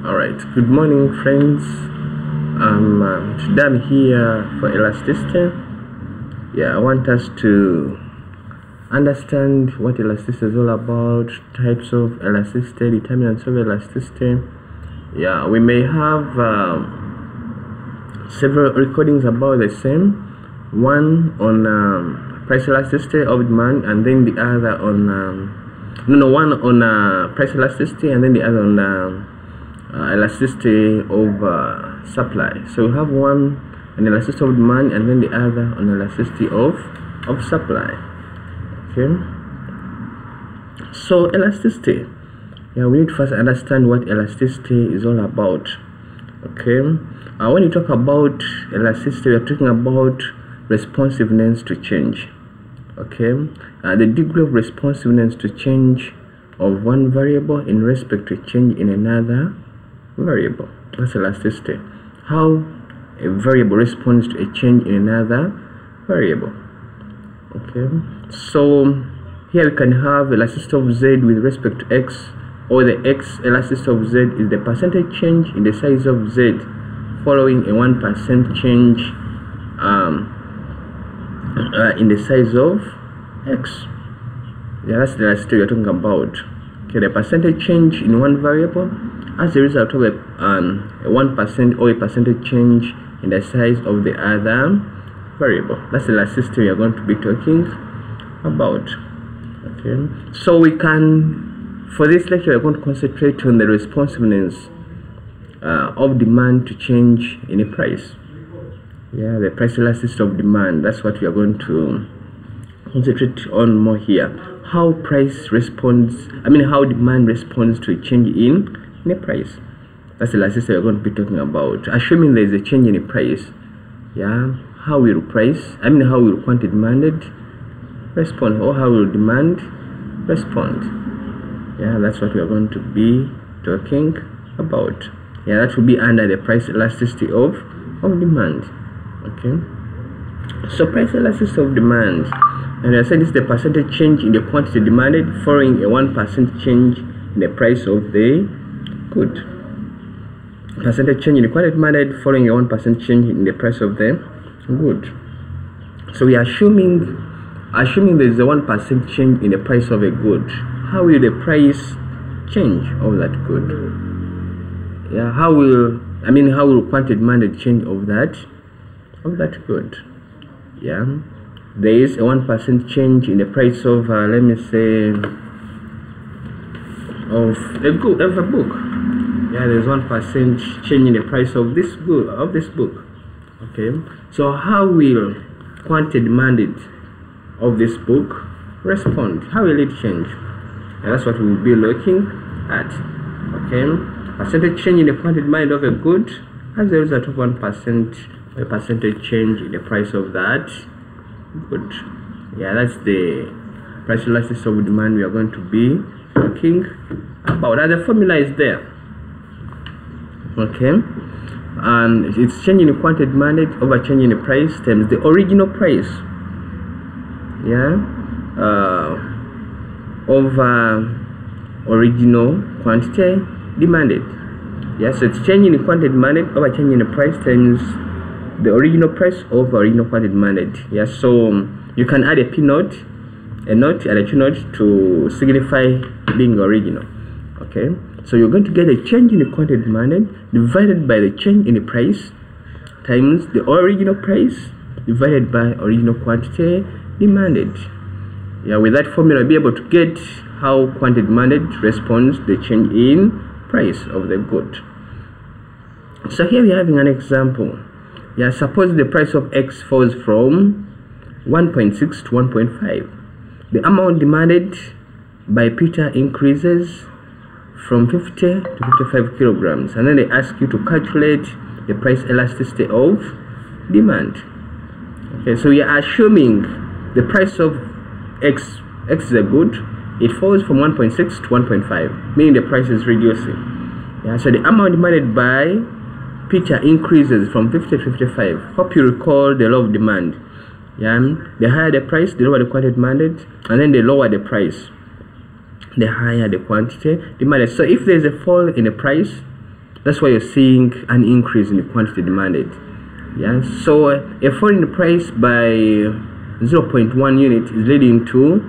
All right, good morning, friends. Today I'm here for elasticity. I want us to understand what elasticity is all about, types of elasticity, determinants of elasticity. We may have several recordings about the same, one on price elasticity of demand, and then the other on one on price elasticity, and then the other on elasticity of supply. So we have one on elasticity of demand, and then the other on elasticity of supply. Okay, so elasticity, we need to first understand what elasticity is all about. Okay, when you talk about elasticity, we are talking about responsiveness to change. Okay, the degree of responsiveness to change of one variable in respect to change in another variable. That's elasticity. How a variable responds to a change in another variable. Okay, so here we can have elasticity of z with respect to x, or the x elasticity of z is the percentage change in the size of z following a 1% change in the size of x. That's the elasticity we're talking about. Okay, the percentage change in one variable as a result of a 1% or a percentage change in the size of the other variable. That's the elasticity we are going to be talking about. Okay, so we can, for this lecture, we're going to concentrate on the responsiveness of demand to change in a price. The price elasticity of demand, that's what we are going to concentrate on more here. How price responds, how demand responds to a change in a price. That's the elasticity we're going to be talking about. Assuming there is a change in a price, how will price, how will quantity demanded respond, or how will demand respond? That's what we are going to be talking about. That will be under the price elasticity of demand. Okay, so price elasticity of demand, and I said it's the percentage change in the quantity demanded following a 1% change in the price of the good. Percentage change in the quantity demanded following a 1% change in the price of the good. So we are assuming there is a 1% change in the price of a good. How will the price change of that good? How will quantity demanded change of that good? There is a 1% change in the price of let me say of a book. There's 1% change in the price of this book. Okay, so how will quantity demanded of this book respond? How will it change? That's what we will be looking at. Okay, percentage change in the quantity demanded of a good as a result of 1%, a percentage change in the price of that good. That's the price elasticity of demand we are going to be talking about. And the formula is there. Okay, and it's changing the quantity demanded over changing the price times the original price over original quantity demanded. So it's changing the quantity demanded over changing the price times the original price over original quantity demanded. So you can add a P note, a note, and a Q note to signify being original. Okay, so you're going to get a change in the quantity demanded divided by the change in the price times the original price divided by original quantity demanded. With that formula, you'll be able to get how quantity demanded responds to the change in price of the good. So here we're having an example. Suppose the price of X falls from 1.6 to 1.5. The amount demanded by Peter increases from 50 to 55 kilograms, and then they ask you to calculate the price elasticity of demand. Okay, so we are assuming the price of X is a good. It falls from 1.6 to 1.5, meaning the price is reducing. So the amount demanded by Peter increases from 50 to 55. Hope you recall the law of demand. The higher the price, the lower the quantity demanded, and then the lower the price, the higher the quantity demanded. So if there's a fall in the price, That's why you're seeing an increase in the quantity demanded. Yeah, so a fall in the price by 0.1 unit is leading to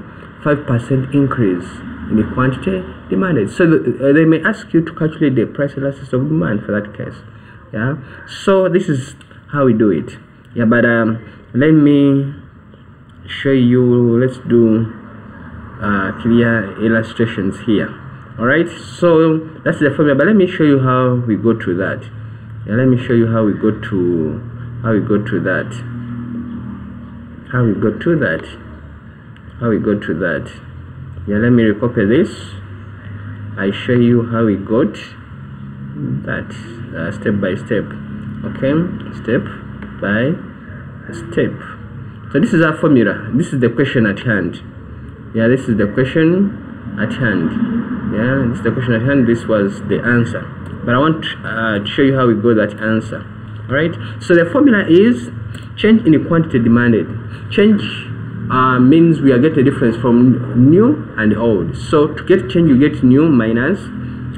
5% increase in the quantity demanded. So they may ask you to calculate the price elasticity of demand for that case. Yeah, so this is how we do it. Yeah, but let me show you. Let's do clear illustrations here. All right, so that's the formula, but let me show you how we go to that. Yeah, let me show you how we go to that. Yeah, let me recopy this. I show you how we got that step by step. Okay, step by step. So this is our formula. This is the question at hand. Yeah, this is the question at hand. Yeah, this is the question at hand. This was the answer, but I want to show you how we got that answer. All right, so the formula is change in the quantity demanded. Change means we are getting a difference from new and old. So to get change, you get new minus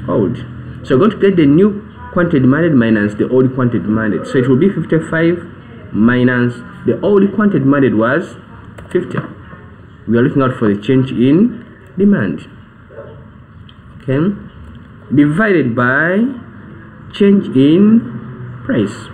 old. So we're going to get the new quantity demanded minus the old quantity demanded. So it will be 55 minus the old quantity demanded was 50. We are looking out for the change in demand. Okay, divided by change in price.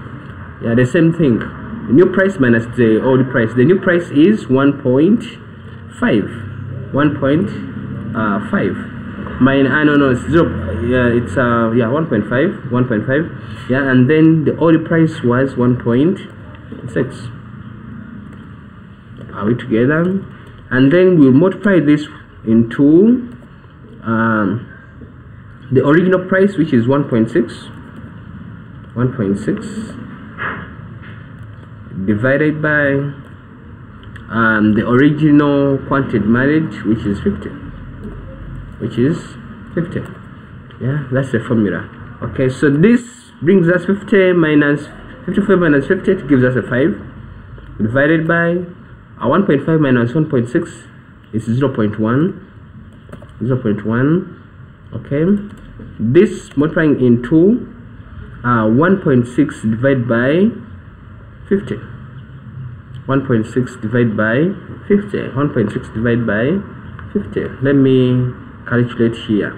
Yeah, the same thing. The new price minus the old price. The new price is 1.5. 1.5. No, it's 0. Yeah, it's 1.5. 1.5. Yeah, and then the old price was 1.6. Are we together? And then we'll multiply this into the original price, which is 1.6. 1.6 divided by the original quantity demanded, which is 50. Yeah, that's the formula. Okay, so this brings us 55 minus 50, it gives us a 5, divided by 1.5 minus 1.6 is 0.1. Okay, this multiplying into 1.6 divided by 50. 1.6 divided by 50. 1.6 divided by 50. Let me calculate here.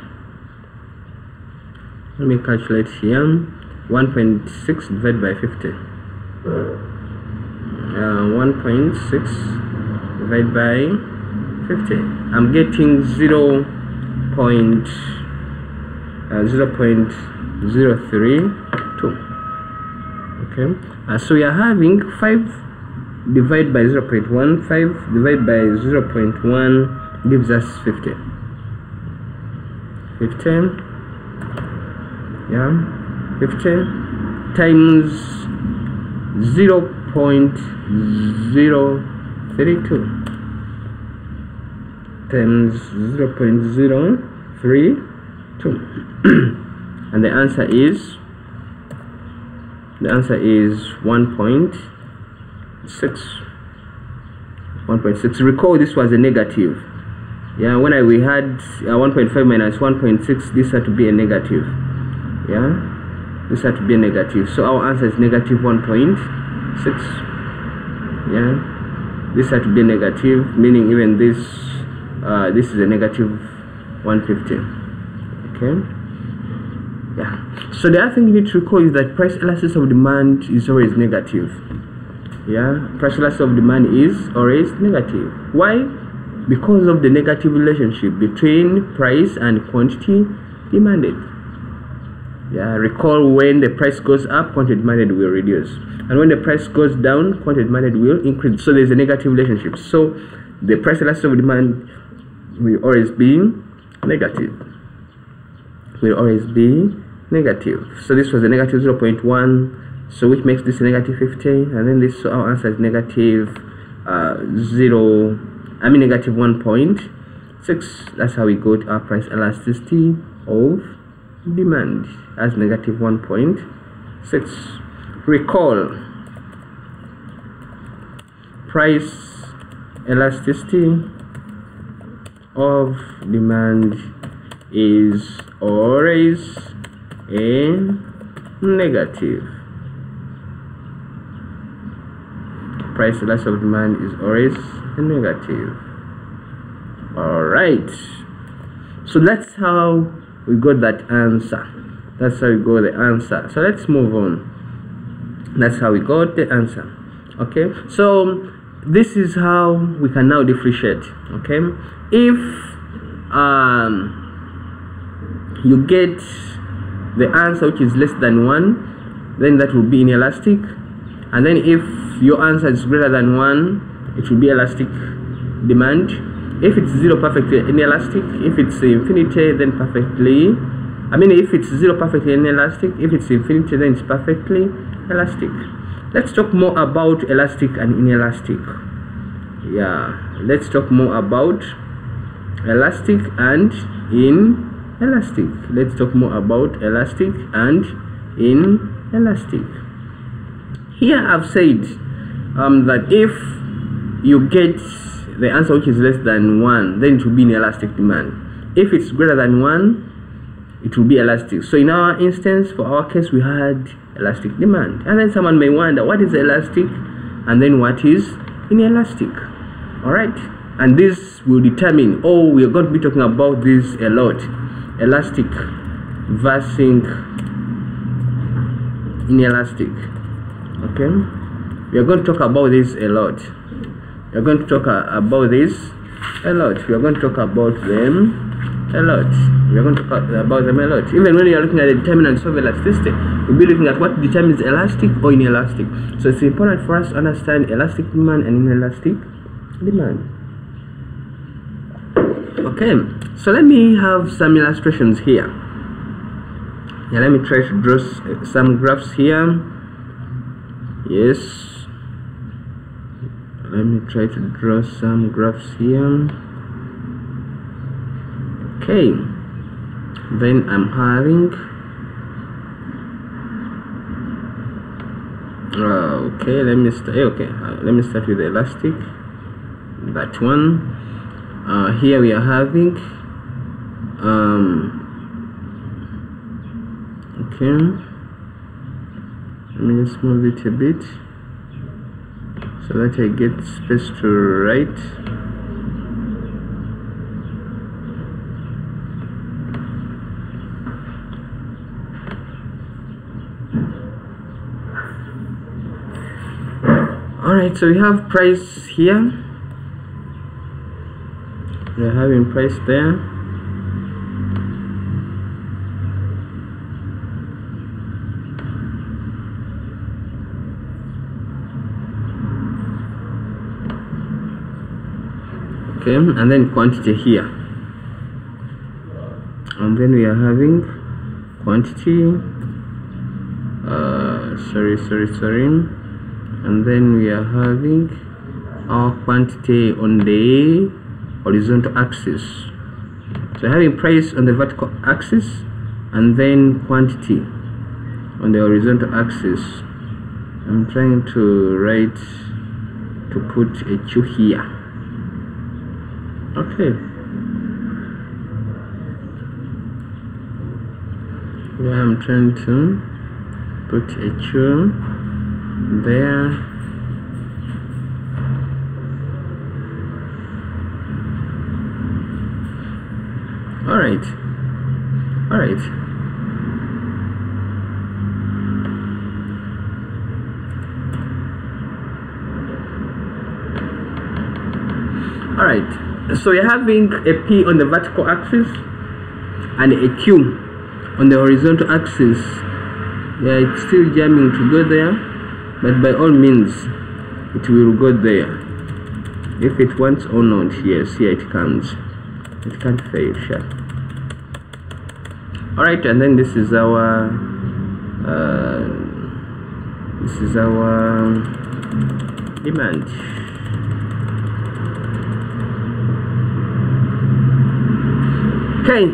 1.6 divided by 50. 1.6 divided by 50. I'm getting 0.032. Okay, so we are having 5 divided by 0.1. 5 divided by 0.1 gives us 50. 50. Yeah, 50 times 0.032 times 0.032 and the answer is 1.6. 1.6. Recall this was a negative. Yeah, when we had 1.5 minus 1.6, this had to be a negative. Yeah, this had to be a negative. So our answer is negative 1.6. Yeah, this had to be negative, meaning even this this is a negative 150. Okay. Yeah, so the other thing you need to recall is that price elasticity of demand is always negative. Yeah, price elasticity of demand is always negative. Why? Because of the negative relationship between price and quantity demanded. Yeah, recall when the price goes up, quantity demanded will reduce, and when the price goes down, quantity demanded will increase. So there's a negative relationship. So the price elasticity of demand will always be negative. Will always be negative. So this was a negative 0.1, so which makes this a negative 50, and then this, so our answer is negative negative 1.6. That's how we got our price elasticity of demand as negative 1.6. Recall, price elasticity of demand is always a negative. Price less of demand is always a negative. All right, so that's how we got that answer. That's how we got the answer. So let's move on. That's how we got the answer. Okay, so this is how we can now differentiate. Okay, if you get the answer which is less than 1, then that will be inelastic, and then if your answer is greater than 1, it will be elastic demand. If it's 0, perfectly inelastic. If it's infinity, then perfectly, if it's 0, perfectly inelastic. If it's infinity, then it's perfectly elastic. Let's talk more about elastic and inelastic. Yeah, let's talk more about elastic and inelastic. Let's talk more about elastic and inelastic. Here I've said that if you get the answer which is less than 1, then it will be inelastic demand. If it's greater than 1, it will be elastic. So in our instance, for our case, we had elastic demand. And then someone may wonder, what is elastic and then what is inelastic? All right, and this will determine, we are going to be talking about this a lot, elastic versus inelastic. Okay, we are going to talk about this a lot. We are going to talk about this a lot. We are going to talk about them a lot. We are going to talk about them a lot. Even when you are looking at the determinants of elasticity, we'll be looking at what determines elastic or inelastic. So it's important for us to understand elastic demand and inelastic demand. Okay, so let me have some illustrations here. Yeah, let me try to draw some graphs here. Yes. Let me try to draw some graphs here. Okay, then I'm having let me start with the elastic. That one. Here we are having okay, let me just move it a bit so that I get space to write. Alright, so we have price here. We are having price there. Okay, and then quantity here, and then we are having quantity sorry, and then we are having our quantity on the horizontal axis. So having price on the vertical axis and then quantity on the horizontal axis. I'm trying to put a Q here. Okay, yeah, I'm trying to put a Q there. All right. So you're having a P on the vertical axis and a Q on the horizontal axis. Yeah, it's still jamming to go there, but by all means it will go there if it wants or not. Yes, here it comes. It can't fail, sure. Alright, and then this is our demand. Okay,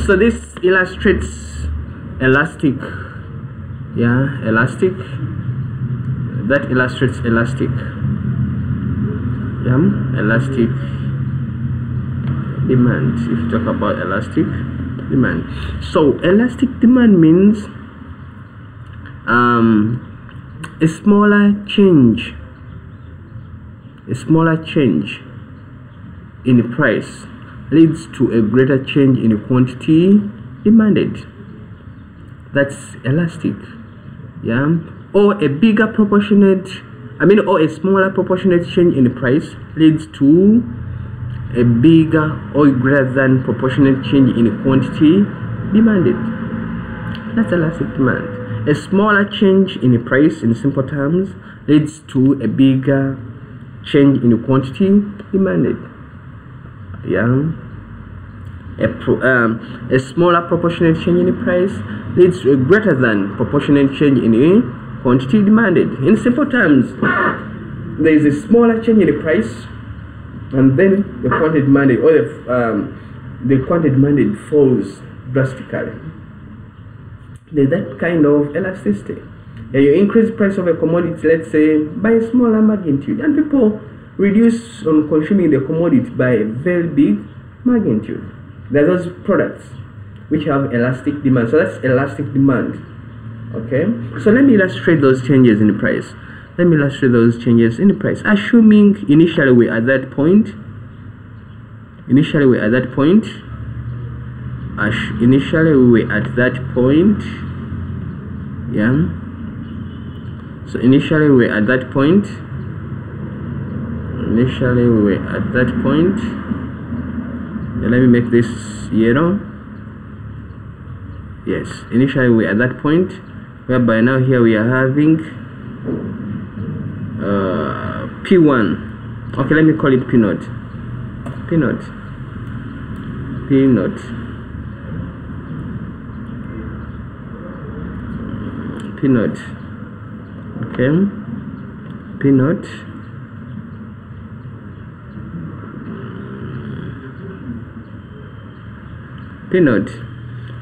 so this illustrates elastic. Yeah, elastic. That illustrates elastic. Yeah, elastic demand. If you talk about elastic demand, so elastic demand means a smaller change in the price leads to a greater change in the quantity demanded. That's elastic. Yeah, or a bigger proportionate, or a smaller proportionate change in the price leads to a bigger or greater than proportionate change in the quantity demanded. That's elastic demand. A smaller change in the price, in simple terms, leads to a bigger change in the quantity demanded. Yeah. A smaller proportionate change in the price leads to a greater than proportionate change in the quantity demanded. In simple terms, there is a smaller change in the price, and then the quantity demanded, or the quantity demanded falls drastically. There's that kind of elasticity. Yeah, you increase the price of a commodity, let's say, by a smaller magnitude, and people reduce on consuming the commodity by a very big magnitude. There are those products which have elastic demand. So that's elastic demand. Okay, so let me illustrate those changes in the price. Assuming initially we're at that point. Yeah. So initially we're at that point. Yeah, let me make this yellow. Yes, initially we're at that point, whereby now here we are having P1. Okay, let me call it P naught. Okay, P naught.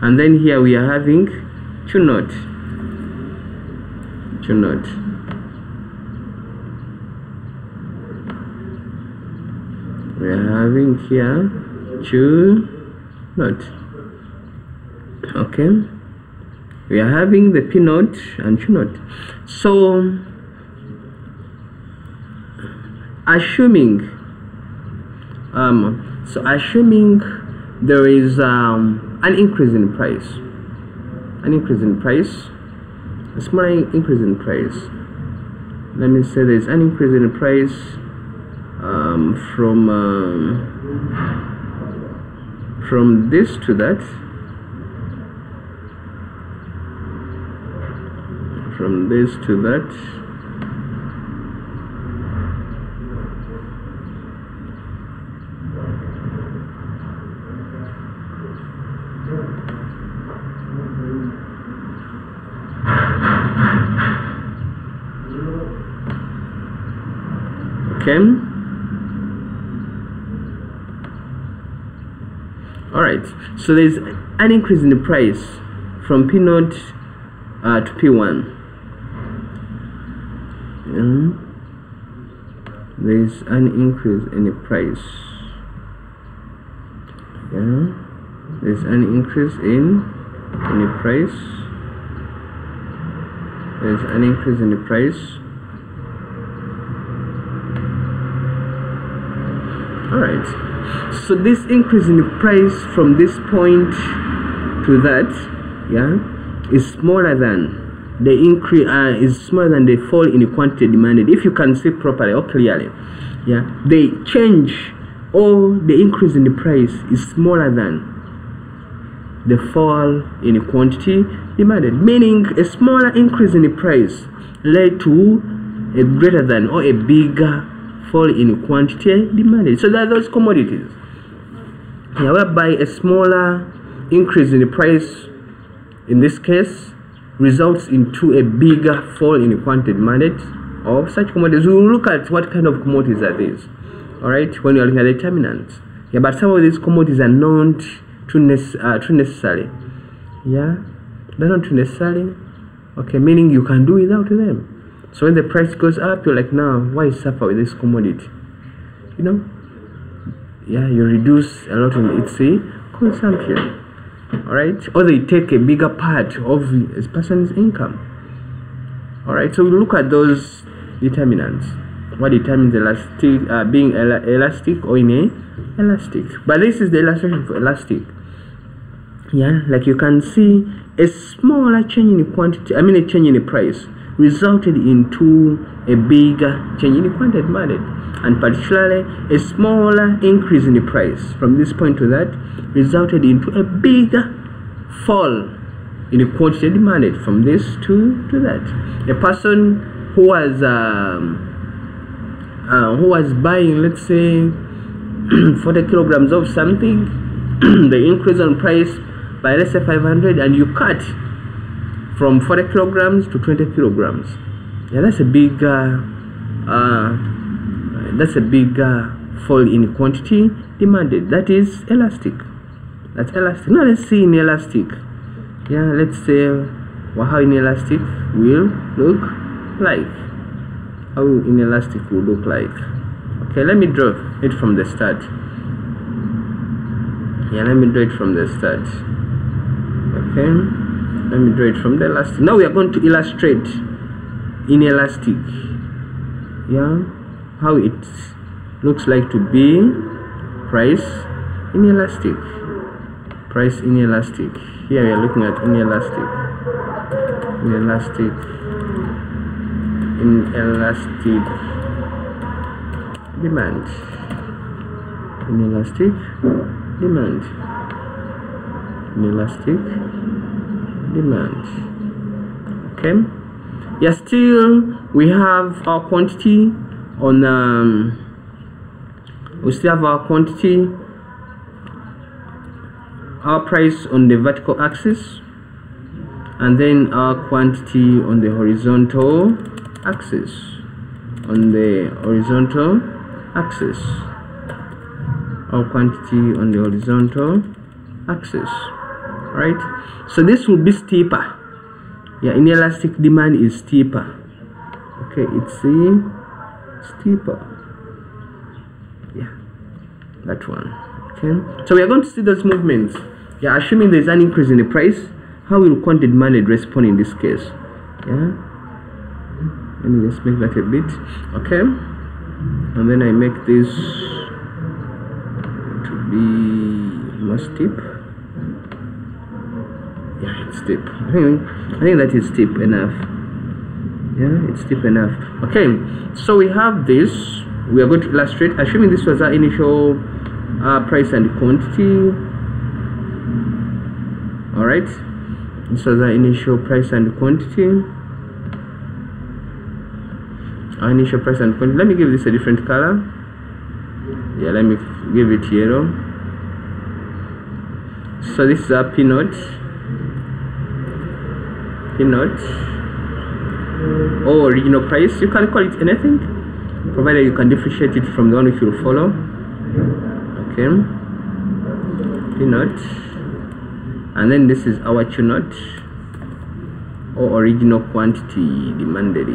And then here we are having Q naught. We are having here Q naught. Okay, we are having the P naught and Q naught. So assuming there is an increase in price, a small increase in price. Let me say there's an increase in price from this to that, Okay. Alright, so there's an increase in the price from P naught to P1. There's an increase in the price. There's an increase in the price. Alright, so this increase in the price from this point to that, is smaller than the increase, is smaller than the fall in the quantity demanded. If you can see properly or clearly, the change or the increase in the price is smaller than the fall in the quantity demanded, meaning a smaller increase in the price led to a greater than or a bigger fall in the quantity demanded. So there are those commodities whereby a smaller increase in the price in this case results into a bigger fall in the quantity demanded of such commodities. We will look at what kind of commodities are these, alright, when you are looking at determinants. But some of these commodities are not too necessary. They're not too necessary. Okay, meaning you can do without them. So when the price goes up, you're like, now why suffer with this commodity? You reduce a lot in its consumption. Alright, or they take a bigger part of this person's income. All right, so we look at those determinants. What determines elastic being elastic or inelastic? But this is the illustration for elastic. Yeah, like you can see, a smaller change in the quantity, a change in the price resulted into a bigger change in the quantity demanded, and particularly a smaller increase in the price from this point to that resulted into a bigger fall in the quantity demanded from this to that. A person who was buying, let's say, 40 kilograms of something, the increase on price by, let's say, 500, and you cut from 40 kilograms to 20 kilograms. Yeah, that's a big fall in quantity demanded. That is elastic. That's elastic. Now let's see inelastic. Yeah, let's say how inelastic will look like. How inelastic will look like. Okay, let me draw it from the start. Yeah, let me draw it from the start. Okay, let me draw it from the elastic. Now we are going to illustrate inelastic. Yeah, how it looks like to be price inelastic. Price inelastic. Here we are looking at inelastic. Inelastic demand. Inelastic demand. Inelastic demand. Okay. Yeah, still we have our quantity on we still have our quantity, our price on the vertical axis, and then our quantity on the horizontal axis. On the horizontal axis, our quantity on the horizontal axis, right? So this will be steeper. Yeah, inelastic demand is steeper. Okay, it's steeper. Yeah, that one. Okay, so we are going to see those movements. Yeah, assuming there is an increase in the price, how will quantity demanded respond in this case? Yeah, let me just make that a bit. Okay, and then I make this to be more steep. Yeah, it's steep. I think that is steep enough. Yeah, it's steep enough. Okay, so we have this. We are going to illustrate, assuming this was our initial price and quantity. All right, this was our initial price and quantity. Our initial price and quantity. Let me give this a different color. Yeah, let me give it yellow. So this is our P note. Or original price. You can call it anything, provided you can differentiate it from the one which will follow. Okay, P note, and then this is our Q note, or original quantity demanded.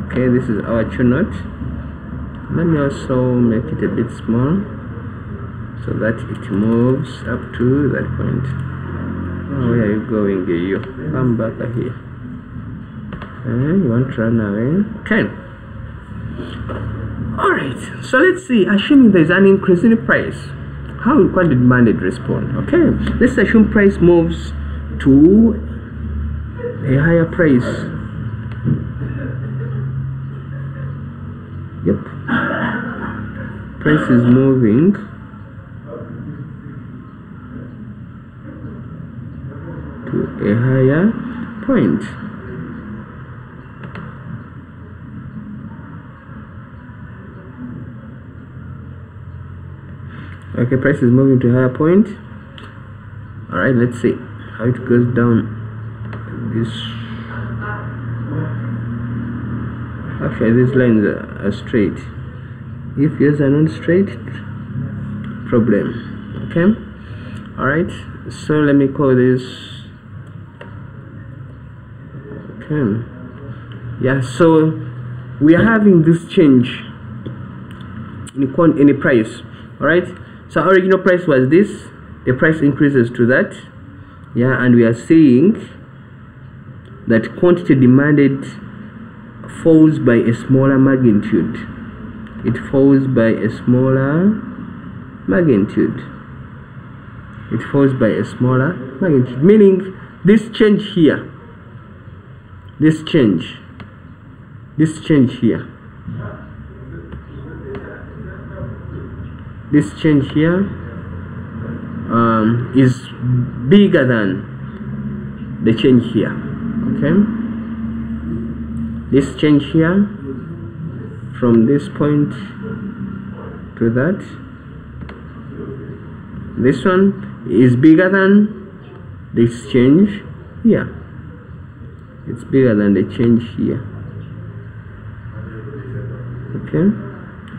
Okay, this is our Q note. Let me also make it a bit small so that it moves up to that point. Oh, where are you going, you? Come back here. You want to run away? Okay. Alright, so let's see. Assuming there is an increase in the price, how will quantity demanded respond? Okay, let's assume price moves to a higher price. Yep. Price is moving to a higher point. Okay, price is moving to a higher point. All right, let's see how it goes down. This actually, these lines are straight. If yours are not straight, problem. Okay. All right, so let me call this. Okay, yeah, so we are having this change in the price. All right, so our original price was this, the price increases to that. Yeah, and we are seeing that quantity demanded falls by a smaller magnitude. It falls by a smaller magnitude. It falls by a smaller magnitude, meaning this change here, this change here, this change here is bigger than the change here. Okay, this change here from this point to that, this one is bigger than this change here. It's bigger than the change here. Okay,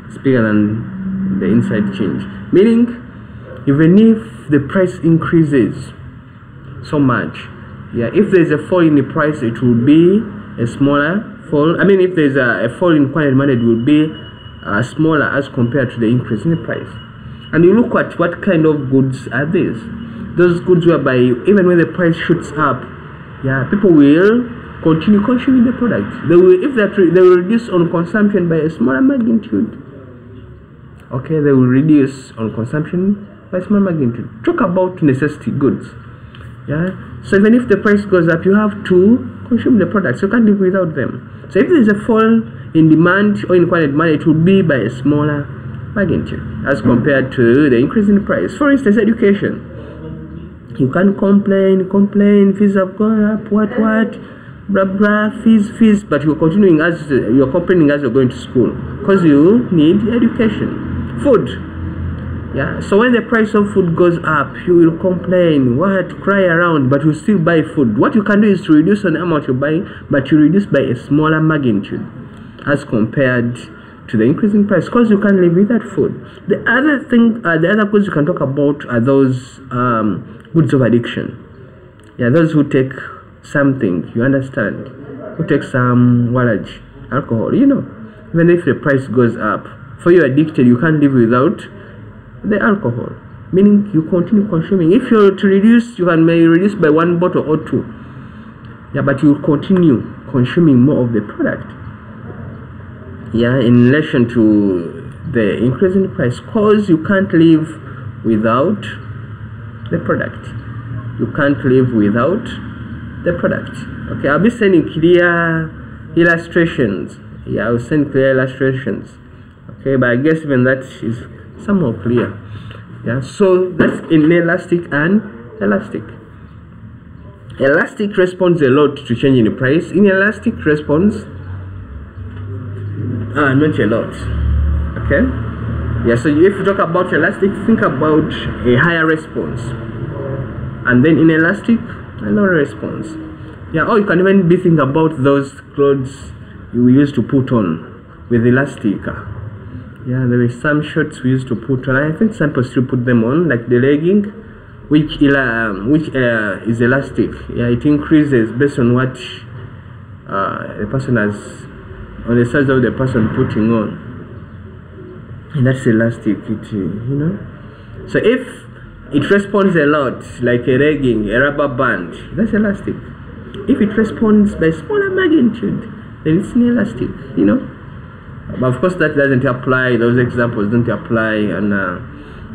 it's bigger than the inside change, meaning even if the price increases so much, yeah, if there's a fall in the price, it will be a smaller fall. I mean, if there's a fall in quantity demand, it will be smaller as compared to the increase in the price. And you look at what kind of goods are these. Those goods whereby even when the price shoots up, yeah, people will continue consuming the product. They will, if they will reduce on consumption by a smaller magnitude. Okay, they will reduce on consumption by a smaller magnitude. Talk about necessity goods. Yeah, so even if the price goes up, you have to consume the products. You can't live without them. So if there is a fall in demand or in quantity demand, it will be by a smaller magnitude as compared to the increase in price. For instance, education. You can complain, fees have gone up, what, blah blah, fees, but you're continuing as you're complaining as you're going to school because you need education. Food. Yeah, so when the price of food goes up, you will complain, cry around, but you still buy food. What you can do is to reduce on the amount you buy, but you reduce by a smaller magnitude as compared to the increase in price, because you can't live without food. The other thing, the other goods you can talk about are those goods of addiction. Yeah, those who take something, you understand, who take some wallage, alcohol, you know, even if the price goes up, for you addicted, you can't live without the alcohol, meaning you continue consuming. If you're to reduce, you can maybe reduce by 1 bottle or 2, yeah, but you continue consuming more of the product, yeah, in relation to the increase in the price, because you can't live without the product. You can't live without the product. Okay, I'll be sending clear illustrations. Yeah, I'll send clear illustrations. Okay, but I guess even that is somehow clear. Yeah, so that's inelastic and elastic. Elastic responds a lot to change in the price. Inelastic responds not a lot. Okay, yeah, so if you talk about elastic, think about a higher response, and then inelastic, a lower response. Yeah, or you can even be thinking about those clothes you used to put on with elastic. Yeah, there were some shirts we used to put on. I think some people still put them on, like the legging, which is elastic. Yeah, it increases based on what the person has, on the size of the person putting on. And that's elastic, you know. So if it responds a lot, like a legging, a rubber band, that's elastic. If it responds by smaller magnitude, then it's inelastic, you know. But of course that doesn't apply, those examples don't apply on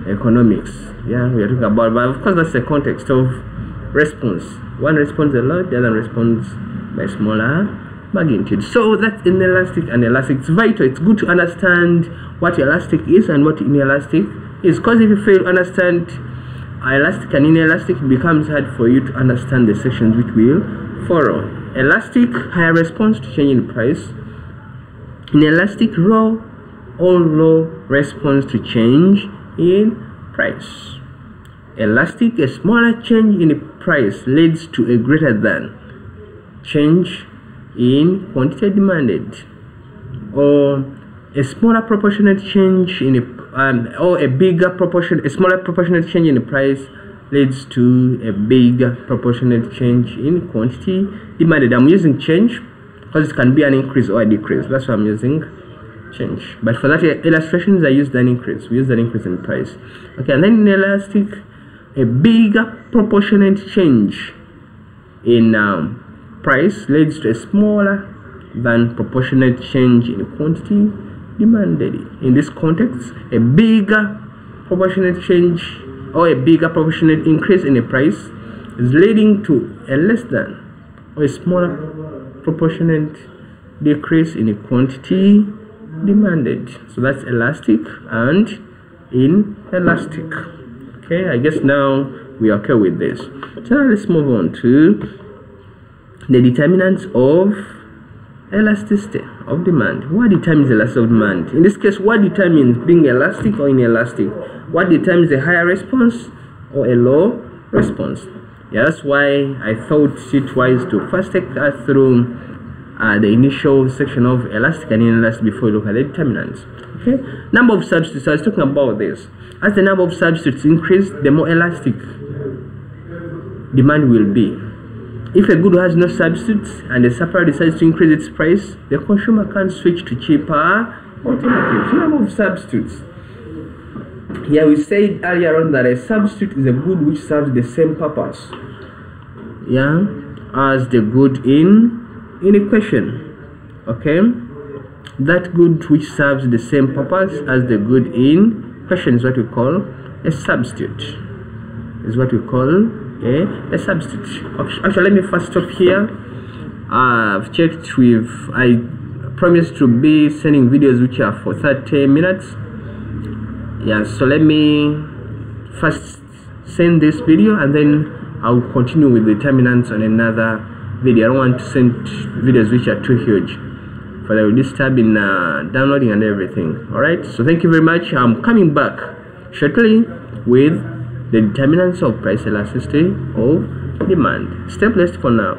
economics. Yeah, we are talking about, but of course that's the context of response. One responds a lot, the other responds by smaller magnitude. So that's inelastic and elastic. It's vital, it's good to understand what elastic is and what inelastic is, because if you fail to understand elastic and inelastic, it becomes hard for you to understand the sections which will follow. Elastic, higher response to change in price. Inelastic, raw or low response to change in price. Elastic, a smaller change in the price leads to a greater than change in quantity demanded, or a smaller proportionate change in a smaller proportionate change in the price leads to a bigger proportionate change in quantity demanded. I'm using change because it can be an increase or a decrease. That's why I'm using change. But for that illustrations, I used an increase. We used an increase in price. Okay, and then in elastic, a bigger proportionate change in price leads to a smaller than proportionate change in quantity demanded. In this context, a bigger proportionate change or a bigger proportionate increase in the price is leading to a less than or a smaller proportionate decrease in the quantity demanded. So that's elastic and inelastic. Okay, I guess now we are okay with this. So now let's move on to the determinants of elasticity of demand. What determines elasticity of demand? In this case, what determines being elastic or inelastic? What determines a higher response or a low response? Yeah, that's why I thought it wise to first take us through the initial section of elastic and inelastic before we look at the determinants. Okay, number of substitutes. I was talking about this. As the number of substitutes increase, the more elastic demand will be. If a good has no substitutes and the supplier decides to increase its price, the consumer can switch to cheaper alternatives. Number of substitutes. Here we said earlier on that a substitute is a good which serves the same purpose, yeah, as the good in a question. Okay, that good which serves the same purpose as the good in question is what we call a substitute. Is what we call a substitute. Actually, let me first stop here. I've checked with, I promised to be sending videos which are for 30 minutes. Yeah, so let me first send this video and then I'll continue with the determinants on another video. I don't want to send videos which are too huge for the disturb in downloading and everything. Alright, so thank you very much. I'm coming back shortly with the determinants of price elasticity of demand. Stay blessed for now.